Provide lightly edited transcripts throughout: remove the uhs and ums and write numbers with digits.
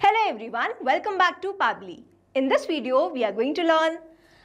Hello everyone, welcome back to Pabbly. In this video, we are going to learn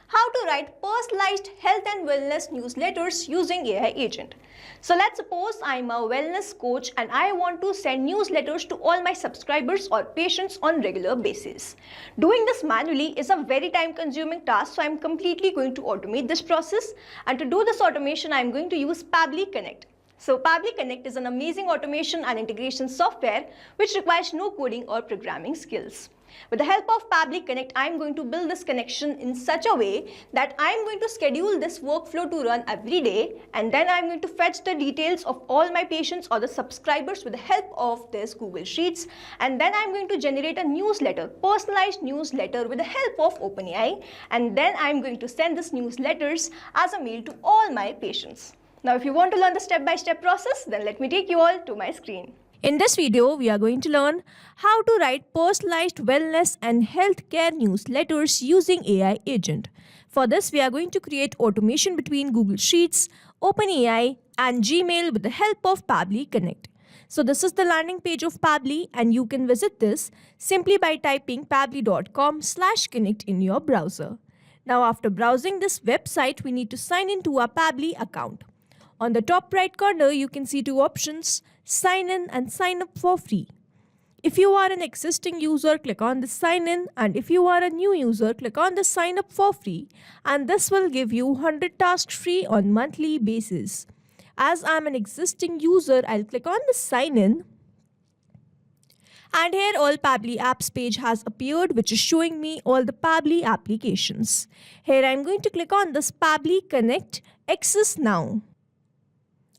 how to write personalized health and wellness newsletters using AI Agent. So let's suppose I'm a wellness coach and I want to send newsletters to all my subscribers or patients on regular basis. Doing this manually is a very time-consuming task, so I'm completely going to automate this process. And to do this automation, I'm going to use Pabbly Connect. So Pabbly Connect is an amazing automation and integration software which requires no coding or programming skills. With the help of Pabbly Connect, I am going to build this connection in such a way that I am going to schedule this workflow to run every day, and then I am going to fetch the details of all my patients or the subscribers with the help of this Google Sheets, and then I am going to generate a newsletter, personalized newsletter with the help of OpenAI, and then I am going to send this newsletters as a mail to all my patients. Now, if you want to learn the step-by-step process, then let me take you all to my screen. In this video, we are going to learn how to write personalized wellness and healthcare newsletters using AI Agent. For this, we are going to create automation between Google Sheets, OpenAI, and Gmail with the help of Pabbly Connect. So this is the landing page of Pabbly, and you can visit this simply by typing pabbly.com/connect in your browser. Now, after browsing this website, we need to sign in to our Pabbly account. On the top right corner, you can see two options, sign in and sign up for free. If you are an existing user, click on the sign in, and if you are a new user, click on the sign up for free, and this will give you 100 tasks free on monthly basis. As I'm an existing user, I'll click on the sign in, and here all Pabbly apps page has appeared, which is showing me all the Pabbly applications. Here I'm going to click on this Pabbly Connect Access Now.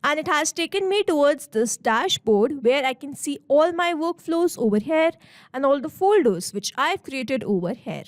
And it has taken me towards this dashboard where I can see all my workflows over here and all the folders which I've created over here.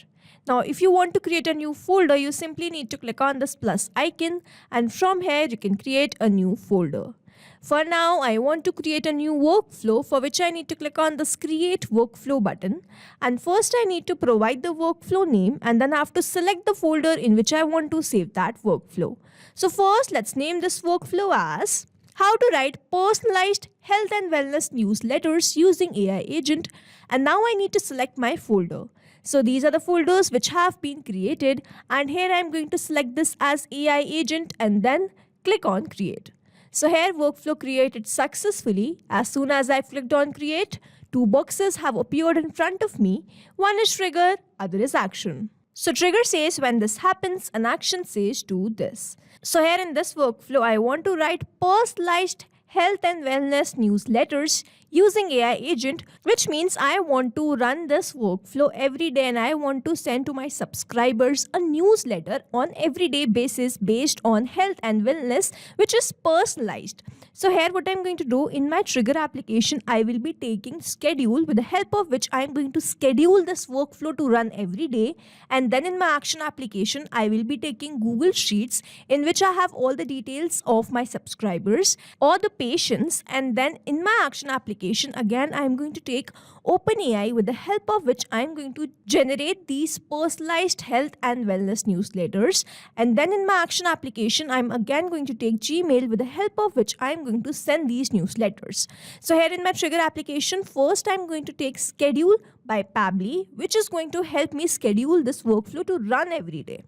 Now, if you want to create a new folder, you simply need to click on this plus icon, and from here you can create a new folder. For now, I want to create a new workflow, for which I need to click on this create workflow button. And first I need to provide the workflow name, and then I have to select the folder in which I want to save that workflow. So first, let's name this workflow as how to write personalized health and wellness newsletters using AI Agent. And now I need to select my folder. So these are the folders which have been created, and here I'm going to select this as AI Agent and then click on create. So here workflow created successfully. As soon as I clicked on create, two boxes have appeared in front of me. One is trigger, other is action. So trigger says when this happens, and action says do this. So here in this workflow, I want to write personalized health and wellness newsletters using AI Agent, which means I want to run this workflow every day, and I want to send to my subscribers a newsletter on everyday basis based on health and wellness, which is personalized. So here what I'm going to do, in my trigger application, I will be taking schedule, with the help of which I'm going to schedule this workflow to run every day. And then in my action application, I will be taking Google Sheets, in which I have all the details of my subscribers or the patients. And then in my action application, again, I'm going to take OpenAI, with the help of which I'm going to generate these personalized health and wellness newsletters. And then in my action application, I'm again going to take Gmail, with the help of which I'm going to send these newsletters. So here in my trigger application, first I'm going to take schedule by Pabbly, which is going to help me schedule this workflow to run every day.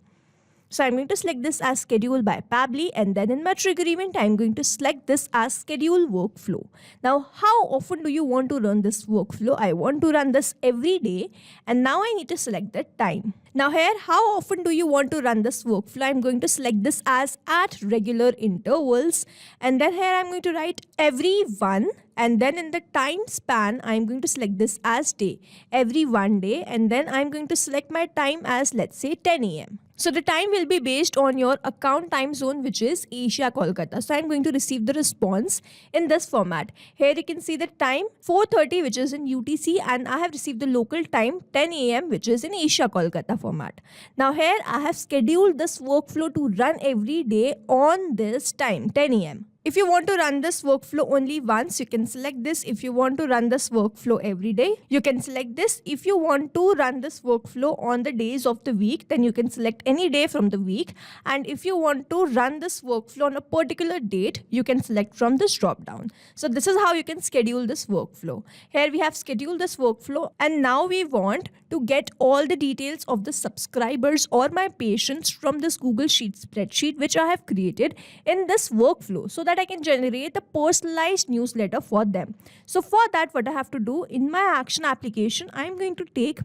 So I'm going to select this as schedule by Pabbly, and then in my trigger event, I'm going to select this as schedule workflow. Now, how often do you want to run this workflow? I want to run this every day, and now I need to select the time. Now here, how often do you want to run this workflow? I'm going to select this as at regular intervals, and then here I'm going to write every one. And then in the time span, I'm going to select this as day, every 1 day. And then I'm going to select my time as, let's say, 10 a.m. So the time will be based on your account time zone, which is Asia, Kolkata. So I'm going to receive the response in this format. Here you can see the time 4:30, which is in UTC, and I have received the local time 10 a.m., which is in Asia, Kolkata format. Now here I have scheduled this workflow to run every day on this time, 10 a.m. If you want to run this workflow only once, you can select this. If you want to run this workflow every day, you can select this. If you want to run this workflow on the days of the week, then you can select any day from the week. And if you want to run this workflow on a particular date, you can select from this drop down. So this is how you can schedule this workflow. Here we have scheduled this workflow, and now we want to get all the details of the subscribers or my patients from this Google Sheets spreadsheet which I have created in this workflow, so that I can generate a personalized newsletter for them. So for that, what I have to do in my action application, I am going to take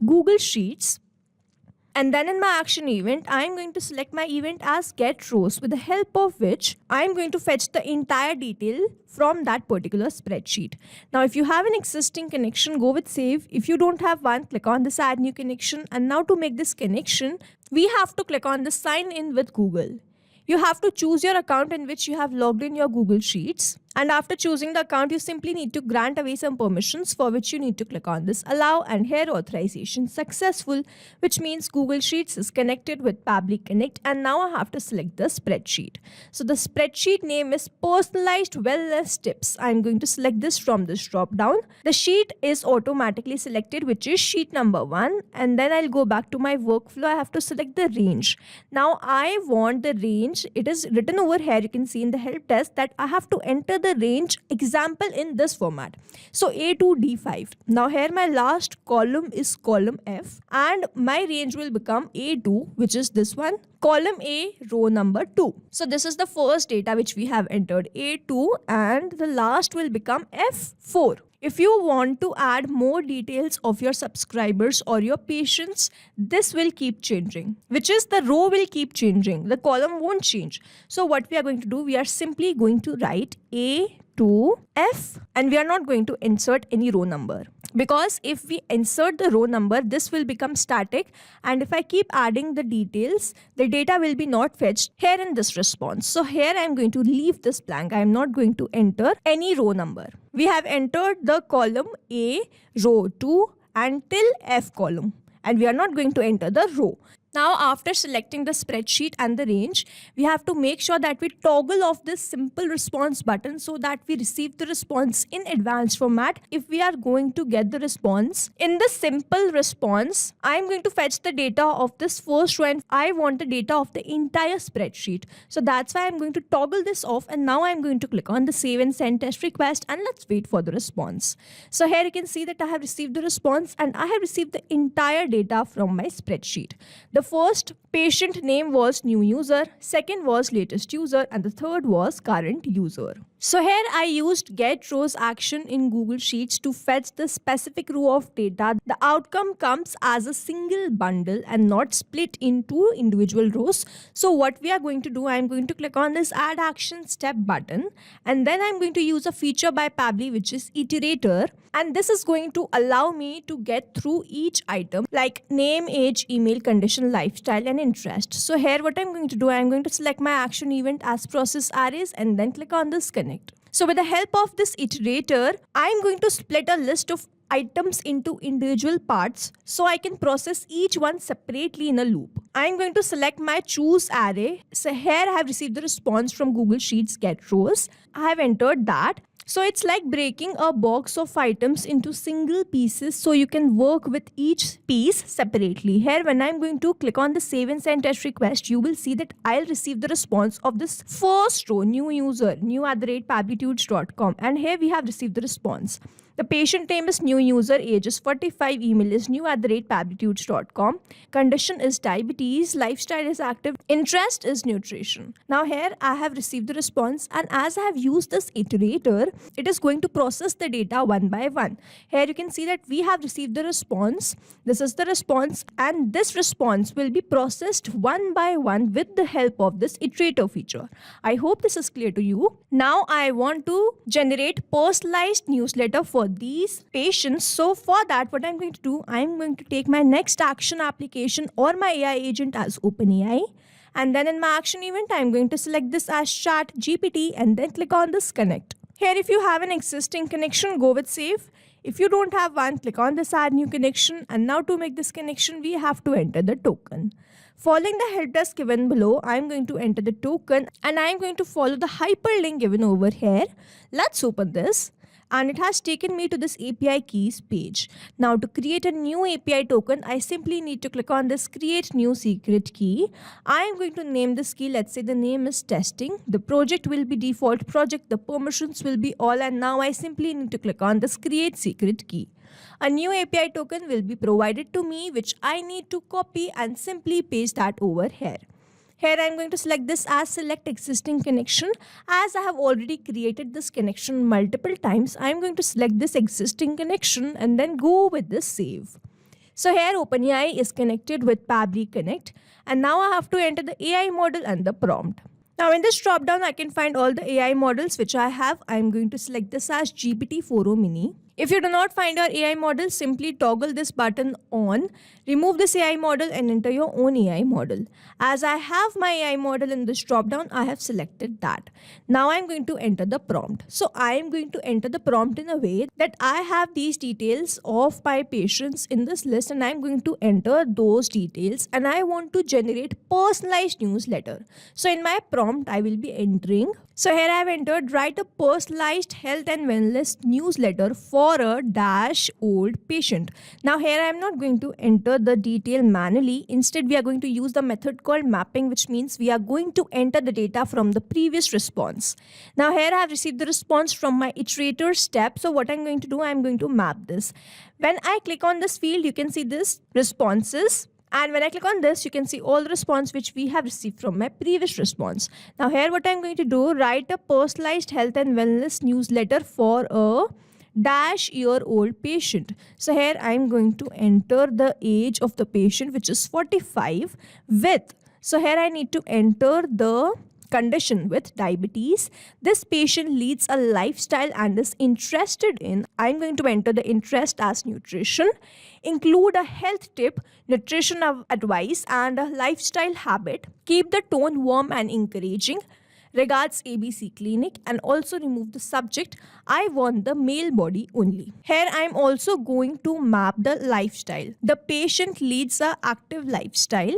Google Sheets, and then in my action event, I am going to select my event as get rows, with the help of which I am going to fetch the entire detail from that particular spreadsheet. Now, if you have an existing connection, go with save. If you don't have one, click on this add new connection. And now to make this connection, we have to click on the sign in with Google. You have to choose your account in which you have logged in your Google Sheets. And after choosing the account, you simply need to grant away some permissions, for which you need to click on this allow, and here authorization successful, which means Google Sheets is connected with Pabbly Connect. And now I have to select the spreadsheet. So the spreadsheet name is personalized wellness tips. I'm going to select this from this drop down. The sheet is automatically selected, which is sheet number 1. And then I'll go back to my workflow. I have to select the range. Now I want the range. It is written over here. You can see in the help desk that I have to enter the range example in this format. So A to D5. Now here my last column is column F, and my range will become A2, which is this one. Column A, row number 2. So this is the first data which we have entered, A2, and the last will become F4. If you want to add more details of your subscribers or your patients, this will keep changing, which is the row will keep changing. The column won't change. So what we are going to do, we are simply going to write A to F, and we are not going to insert any row number. Because if we insert the row number, this will become static, and if I keep adding the details, the data will be not fetched here in this response. So here I am going to leave this blank. I am not going to enter any row number. We have entered the column A, row 2 until F column, and we are not going to enter the row. Now, after selecting the spreadsheet and the range, we have to make sure that we toggle off this simple response button so that we receive the response in advanced format. If we are going to get the response in the simple response, I am going to fetch the data of this first row, and I want the data of the entire spreadsheet. So that's why I'm going to toggle this off, and now I'm going to click on the save and send test request, and let's wait for the response. So here you can see that I have received the response, and I have received the entire data from my spreadsheet. The first patient name was new user, second was latest user, and the third was current user. So here I used get rows action in Google Sheets to fetch the specific row of data. The outcome comes as a single bundle and not split into individual rows. So what we are going to do, I'm going to click on this add action step button, and then I'm going to use a feature by Pabbly which is iterator, and this is going to allow me to get through each item like name, age, email, condition, lifestyle, and interest. So here what I'm going to do, I'm going to select my action event as process arrays and then click on this connect. So with the help of this iterator, I'm going to split a list of items into individual parts so I can process each one separately in a loop. I'm going to select my choose array. So here I have received the response from Google Sheets get rows. I have entered that. So it's like breaking a box of items into single pieces so you can work with each piece separately. Here when I'm going to click on the save and send test request, you will see that I'll receive the response of this first row, new user, new@pabblytudes.com, and here we have received the response. The patient name is new user, age is 45, email is new@pabblytudes.com, condition is diabetes, lifestyle is active, interest is nutrition. Now here I have received the response, and as I have used this iterator, it is going to process the data one by one. Here you can see that we have received the response. This is the response, and this response will be processed one by one with the help of this iterator feature. I hope this is clear to you. Now I want to generate personalized newsletter for these patients. So for that, what I'm going to do, I'm going to take my next action application or my AI agent as OpenAI, and then in my action event, I'm going to select this as ChatGPT and then click on this connect. Here, if you have an existing connection, go with save. If you don't have one, click on this add new connection, and now to make this connection, we have to enter the token. Following the help desk given below, I am going to enter the token and I am going to follow the hyperlink given over here. Let's open this. And it has taken me to this API keys page. Now to create a new API token, I simply need to click on this create new secret key. I am going to name this key. Let's say the name is testing. The project will be default project. The permissions will be all. And now I simply need to click on this create secret key. A new API token will be provided to me, which I need to copy and simply paste that over here. Here I am going to select this as select existing connection. As I have already created this connection multiple times, I am going to select this existing connection and then go with this save. So here OpenAI is connected with Pabbly Connect, and now I have to enter the AI model and the prompt. Now in this drop down I can find all the AI models which I have. I am going to select this as GPT-4o mini. If you do not find your AI model, simply toggle this button on, remove this AI model and enter your own AI model. As I have my AI model in this drop down, I have selected that. Now I am going to enter the prompt. So I am going to enter the prompt in a way that I have these details of my patients in this list, and I am going to enter those details, and I want to generate personalized newsletter. So in my prompt I will be entering. So here I have entered write a personalized health and wellness newsletter for a dash old patient. Now here I am not going to enter the detail manually. Instead we are going to use the method called mapping, which means we are going to enter the data from the previous response. Now here I have received the response from my iterator step. So what I'm going to do, I'm going to map this. When I click on this field, you can see this responses. And when I click on this, you can see all the response which we have received from my previous response. Now here what I'm going to do, write a personalized health and wellness newsletter for a dash year old patient. So here I'm going to enter the age of the patient, which is 45 with. So here I need to enter the condition with diabetes. This patient leads a lifestyle and is interested in, I'm going to enter the interest as nutrition, include a health tip, nutrition advice and a lifestyle habit, keep the tone warm and encouraging, regards ABC Clinic, and also remove the subject, I want the male body only. Here I am also going to map the lifestyle. The patient leads a active lifestyle.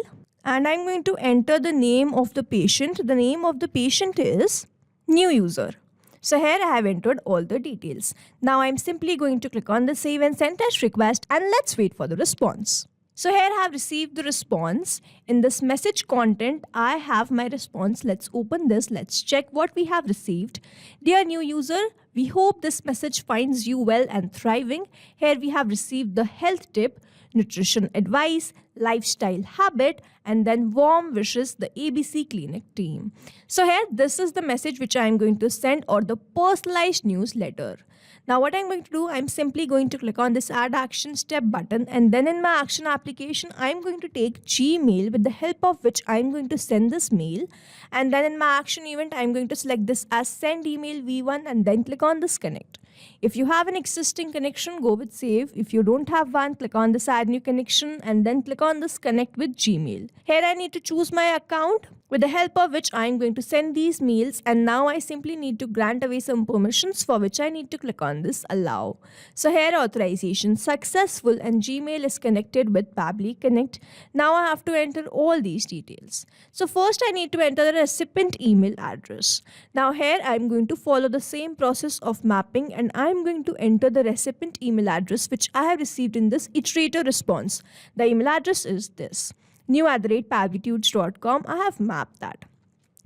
And I'm going to enter the name of the patient. The name of the patient is new user. So here I have entered all the details. Now I'm simply going to click on the save and send test request, and let's wait for the response. So here I have received the response. In this message content, I have my response. Let's open this. Let's check what we have received. Dear new user, we hope this message finds you well and thriving. Here we have received the health tip, nutrition advice, lifestyle habit, and then warm wishes, the ABC Clinic team. So here, this is the message which I am going to send, or the personalized newsletter. Now what I'm going to do, I'm simply going to click on this add action step button, and then in my action application, I'm going to take Gmail, with the help of which I'm going to send this mail. And then in my action event, I'm going to select this as send email v1 and then click on this connect. If you have an existing connection, go with save. If you don't have one, click on this add new connection and then click on this connect with Gmail. Here I need to choose my account, with the help of which I am going to send these mails, and now I simply need to grant away some permissions, for which I need to click on this allow. So here authorization successful and Gmail is connected with Pabbly Connect. Now I have to enter all these details. So first I need to enter the recipient email address. Now here I am going to follow the same process of mapping, and I am going to enter the recipient email address which I have received in this iterator response. The email address is this, new@pablitudes.com. I have mapped that.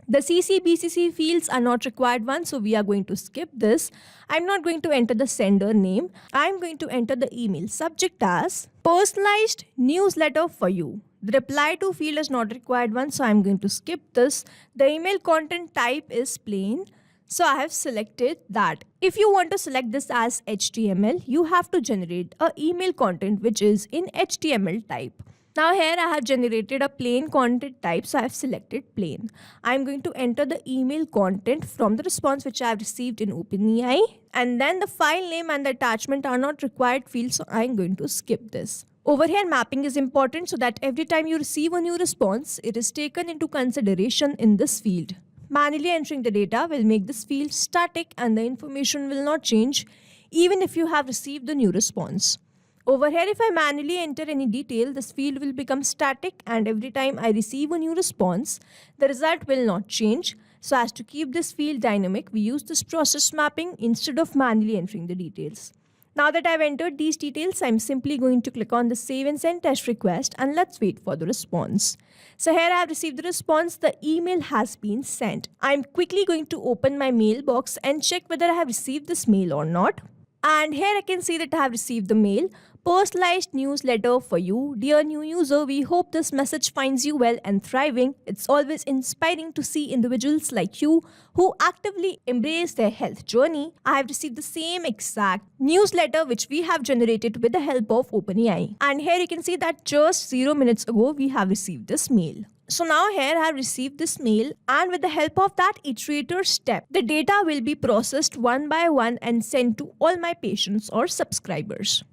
The CC/BCC fields are not required ones, so we are going to skip this. I'm not going to enter the sender name. I'm going to enter the email subject as personalized newsletter for you. The reply to field is not required one, so I'm going to skip this. The email content type is plain, so I have selected that. If you want to select this as HTML, you have to generate an email content which is in HTML type. Now here I have generated a plain content type, so I have selected plain. I am going to enter the email content from the response which I have received in OpenAI, and then the file name and the attachment are not required fields, so I am going to skip this. Over here, mapping is important so that every time you receive a new response, it is taken into consideration in this field. Manually entering the data will make this field static and the information will not change. even if you have received the new response. Over here, if I manually enter any detail, this field will become static, and every time I receive a new response, the result will not change. So as to keep this field dynamic, we use this process mapping instead of manually entering the details. Now that I've entered these details, I'm simply going to click on the save and send test request, and let's wait for the response. So here I have received the response. The email has been sent. I'm quickly going to open my mailbox and check whether I have received this mail or not. And here I can see that I have received the mail. Personalized newsletter for you. Dear new user, we hope this message finds you well and thriving. It's always inspiring to see individuals like you who actively embrace their health journey. I have received the same exact newsletter which we have generated with the help of OpenAI. And here you can see that just 0 minutes ago we have received this mail. So now here I have received this mail, and with the help of that iterator step, the data will be processed one by one and sent to all my patients or subscribers.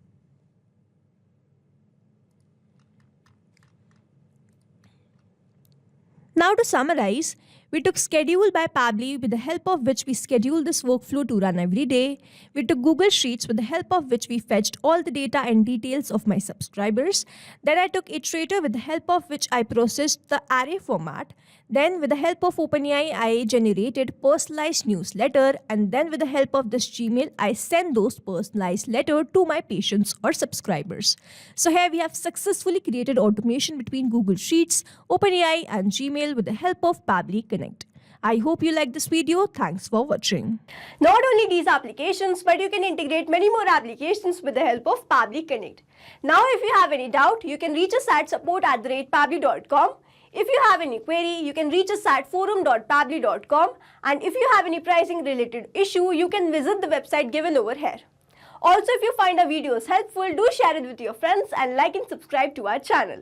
Now to summarize, we took Schedule by Pabbly, with the help of which we schedule this workflow to run every day. We took Google Sheets, with the help of which we fetched all the data and details of my subscribers. Then I took Iterator, with the help of which I processed the array format. Then with the help of OpenAI, I generated personalized newsletter. And then with the help of this Gmail, I send those personalized letter to my patients or subscribers. So here we have successfully created automation between Google Sheets, OpenAI and Gmail with the help of Pabbly Connect. I hope you like this video. Thanks for watching. Not only these applications, but you can integrate many more applications with the help of Pabbly Connect. Now, if you have any doubt, you can reach us at support@pabbly.com. If you have any query, you can reach us at forum.pabbly.com. And if you have any pricing related issue, you can visit the website given over here. Also, if you find our videos helpful, do share it with your friends and like and subscribe to our channel.